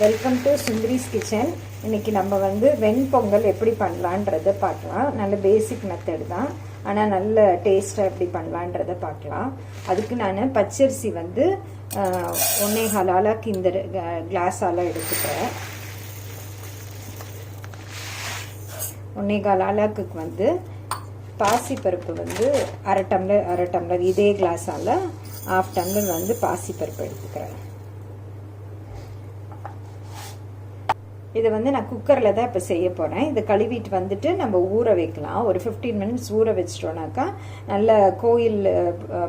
Welcome to Sundari's kitchen. இன்னைக்கு நம்ம வந்து வெண்பொங்கல் எப்படி பண்ணலான்றதை பார்க்கலாம். நல்ல பேசிக் மெத்தட் தான், ஆனால் நல்ல டேஸ்ட்டாக எப்படி பண்ணலான்றதை பார்க்கலாம். அதுக்கு நான் பச்சரிசி வந்து 1.25 ஆளாக்கு இந்த கிளாஸால் எடுத்துக்கிறேன். 1.25 ஆளாக்கு வந்து பாசிப்பருப்பு வந்து அரை டம்ளர் இதே கிளாஸால் 1/2 டம்ளர் வந்து பாசிப்பருப்பு எடுத்துக்கிறேன். இதை வந்து நான் குக்கரில் தான் இப்போ செய்ய போகிறேன். இதை கழுவிட்டு வந்துட்டு நம்ம ஊற வைக்கலாம். ஒரு 15 மினிட்ஸ் ஊற வச்சிட்டோம்னாக்கா நல்ல கோயில்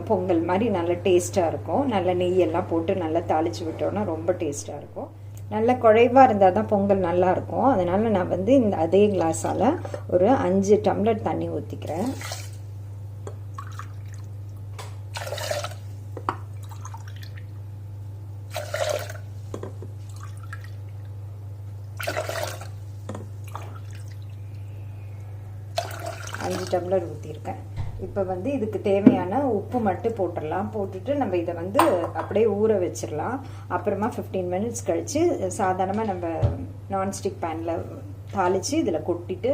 பொங்கல் மாதிரி நல்ல டேஸ்ட்டாக இருக்கும். நல்ல நெய்யெல்லாம் போட்டு நல்லா தாளித்து விட்டோன்னா ரொம்ப டேஸ்ட்டாக இருக்கும். நல்ல குழைவாக இருந்தால் தான் பொங்கல் நல்லாயிருக்கும். அதனால் நான் வந்து இந்த அதே கிளாஸால் ஒரு 5 டம்ளர் தண்ணி ஊற்றிக்கிறேன். டம்ளர் ஊற்றிருக்கேன். இப்போ வந்து இதுக்கு தேவையான உப்பு மட்டும் போட்டுடலாம். போட்டுட்டு நம்ம இதை வந்து அப்படியே ஊற வச்சிடலாம். அப்புறமா 15 மினிட்ஸ் கழித்து சாதாரணமாக நம்ம நான்ஸ்டிக் பேனில் தாளித்து இதில் கொட்டிட்டு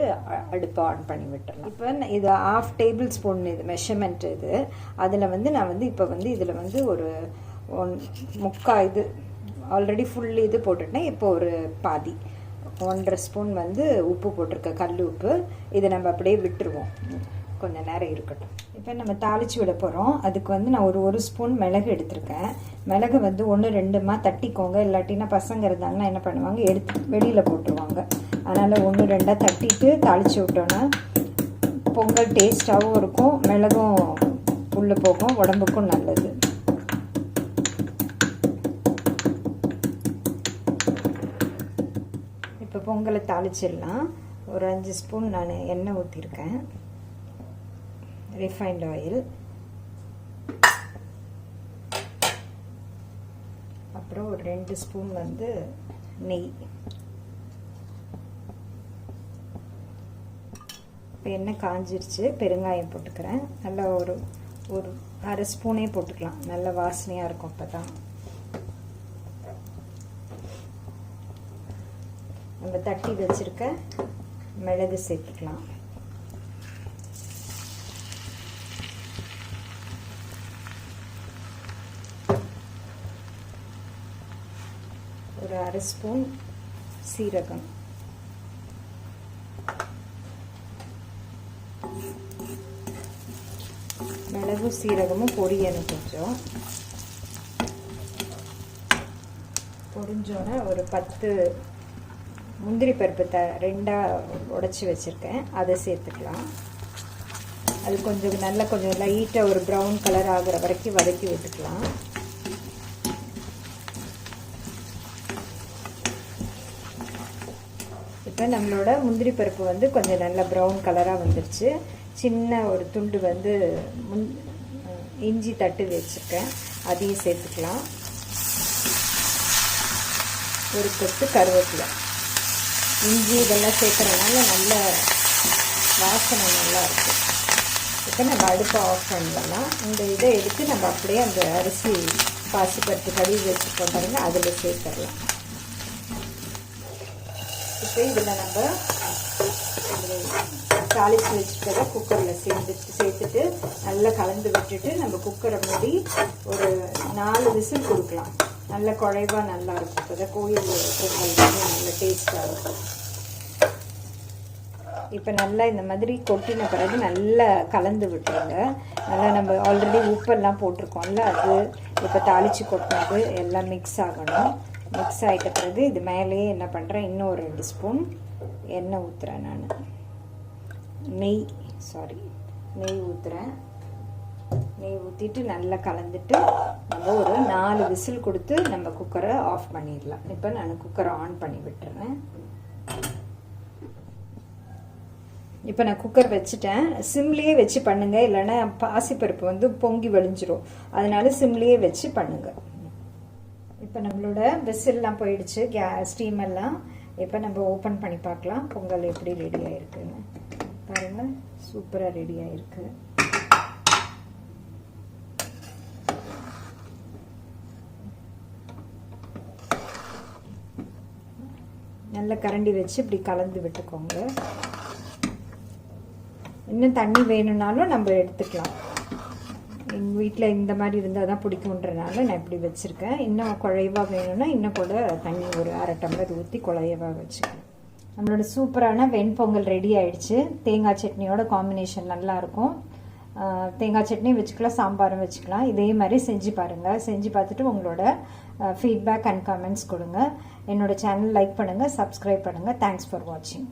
அடுப்பை ஆன் பண்ணி விட்டுடலாம். இப்போ இது 1/2 டேபிள் ஸ்பூன் இது மெஷர்மெண்ட் இது. அதில் வந்து நான் வந்து இப்போ வந்து இதில் வந்து ஒரு 1/4 இது ஆல்ரெடி ஃபுல் இது போட்டுட்டேன். இப்போ ஒரு பாதி 1.5 ஸ்பூன் வந்து உப்பு போட்டிருக்க கல் உப்பு. இதை நம்ம அப்படியே விட்டுருவோம், கொஞ்சம் நேரம் இருக்கட்டும். இப்போ நம்ம தாளித்து விட போகிறோம். அதுக்கு வந்து நான் ஒரு ஸ்பூன் மிளகு எடுத்திருக்கேன். மிளகு வந்து 1-2 தட்டிக்கோங்க. இல்லாட்டினா பசங்க இருந்தாங்கன்னா என்ன பண்ணுவாங்க, எடுத்து வெளியில் போட்டுருவாங்க. அதனால் 1-2 தட்டிட்டு தாளித்து விட்டோன்னா பொங்கல் டேஸ்ட்டாகவும் இருக்கும், மிளகும் உள்ளே போகும், உடம்புக்கும் நல்லது. இப்போ பொங்கலை தாளிச்சிடலாம். ஒரு 5 ஸ்பூன் நான் எண்ணெய் ஊற்றிருக்கேன், ரிஃபைண்ட் ஆயில். அப்புறம் ஒரு 2 ஸ்பூன் வந்து நெய். இப்போ எண்ணெய் காஞ்சிருச்சு. பெருங்காயம் போட்டுக்கிறேன். நல்லா ஒரு 1/2 ஸ்பூனே போட்டுக்கலாம், நல்ல வாசனையாக இருக்கும். அப்போ தான் நம்ம தட்டி வச்சிருக்க மிளகு சேர்த்துக்கலாம். ஒரு 1/2 ஸ்பூன் சீரகம். மிளகு சீரகமும் பொரியணும். கொஞ்சம் பொரிஞ்சோன்னே ஒரு 10 முந்திரி பருப்பு 2 உடைச்சி வச்சுருக்கேன், அதை சேர்த்துக்கலாம். அது கொஞ்சம் நல்லா கொஞ்சம் லைட்டாக ஒரு ப்ரௌன் கலர் ஆகிற வரைக்கும் வதக்கி விட்டுக்கலாம். இப்போ நம்மளோட முந்திரி பருப்பு வந்து கொஞ்சம் நல்லா ப்ரௌன் கலராக வந்துருச்சு. சின்ன ஒரு துண்டு வந்து இஞ்சி தட்டு வச்சுருக்கேன், அதையும் சேர்த்துக்கலாம். ஒரு கொத்து கருவேப்பிலை. இஞ்சி இதெல்லாம் சேர்க்குறதுனால நல்ல வாசனை நல்லாயிருக்கும். இப்போ நம்ம அடுப்பை ஆஃப் பண்ணலாம். இந்த இதை எடுத்து நம்ம அப்படியே அந்த அரிசி பாசிப்பருப்பு கழுவி வச்சுருக்கோம் பாருங்க, அதில் சேர்த்துடலாம். இப்போ இதில் நம்ம தாளித்து வச்சுட்டதை குக்கரில் சேர்த்துட்டு நல்லா கலந்து விட்டுட்டு நம்ம குக்கரை மூடி ஒரு 4 விசில் கொடுக்கலாம். நல்ல குழைவாக நல்லாயிருக்கும். இப்போ தான் கோயில் பொங்கல் வந்து நல்ல டேஸ்ட்டாக இருக்கும். இப்போ நல்லா இந்த மாதிரி கொட்டின பிறகு நல்லா கலந்து விட்டுருங்க. நல்லா நம்ம ஆல்ரெடி உப்பெல்லாம் போட்டிருக்கோம்ல, அது இப்போ தாளித்து கொட்டினது எல்லாம் மிக்ஸ் ஆகணும். மிக்ஸ் ஆகிட்ட பிறகு இது மேலேயே என்ன பண்ணுறேன், இன்னும் ஒரு 2 ஸ்பூன் எண்ணெய் ஊற்றுறேன். நான் நெய் ஊற்றுறேன். நெய் ஊற்றிட்டு நல்லா கலந்துட்டு நம்ம ஒரு 4 விசில் கொடுத்து நம்ம குக்கரை ஆஃப் பண்ணிடலாம். இப்போ நான் குக்கரை ஆன் பண்ணி விட்டுறேன். இப்போ நான் குக்கர் வச்சுட்டேன். சிம்லேயே வச்சு பண்ணுங்க, இல்லைன்னா பாசிப்பருப்பு வந்து பொங்கி வழிஞ்சிரும். அதனால சிம்லேயே வச்சு பண்ணுங்க. இப்போ நம்மளோட விசில்லாம் போயிடுச்சு, ஸ்டீம் எல்லாம். இப்போ நம்ம ஓப்பன் பண்ணி பார்க்கலாம் பொங்கல் எப்படி ரெடி ஆயிருக்குன்னு. பாருங்கள், சூப்பராக ரெடி ஆயிருக்கு. நல்ல கரண்டி வச்சு இப்படி கலந்து விட்டுக்கோங்க. இன்னும் தண்ணி வேணும்னாலும் நம்ம எடுத்துக்கலாம். எங்கள் வீட்டில் இந்த மாதிரி இருந்தால் தான் பிடிக்குன்றனால நான் இப்படி வச்சுருக்கேன். இன்னும் குழைவாக வேணும்னா இன்னும் கூட தண்ணி ஒரு அரை டம்ளர் ஊற்றி குழையவாக வச்சுக்கேன். நம்மளோட சூப்பரான வெண்பொங்கல் ரெடி ஆயிடுச்சு. தேங்காய் சட்னியோட காம்பினேஷன் நல்லாயிருக்கும். தேங்காய் சட்னி வச்சுக்கலாம், சாம்பாரும் வச்சுக்கலாம். இதே மாதிரி செஞ்சு பாருங்கள். செஞ்சு பார்த்துட்டு உங்களோட ஃபீட்பேக் அண்ட் கமெண்ட்ஸ் கொடுங்க. என்னோட சேனல் லைக் பண்ணுங்கள், சப்ஸ்கிரைப் பண்ணுங்கள். தேங்க்ஸ் ஃபார் வாட்சிங்.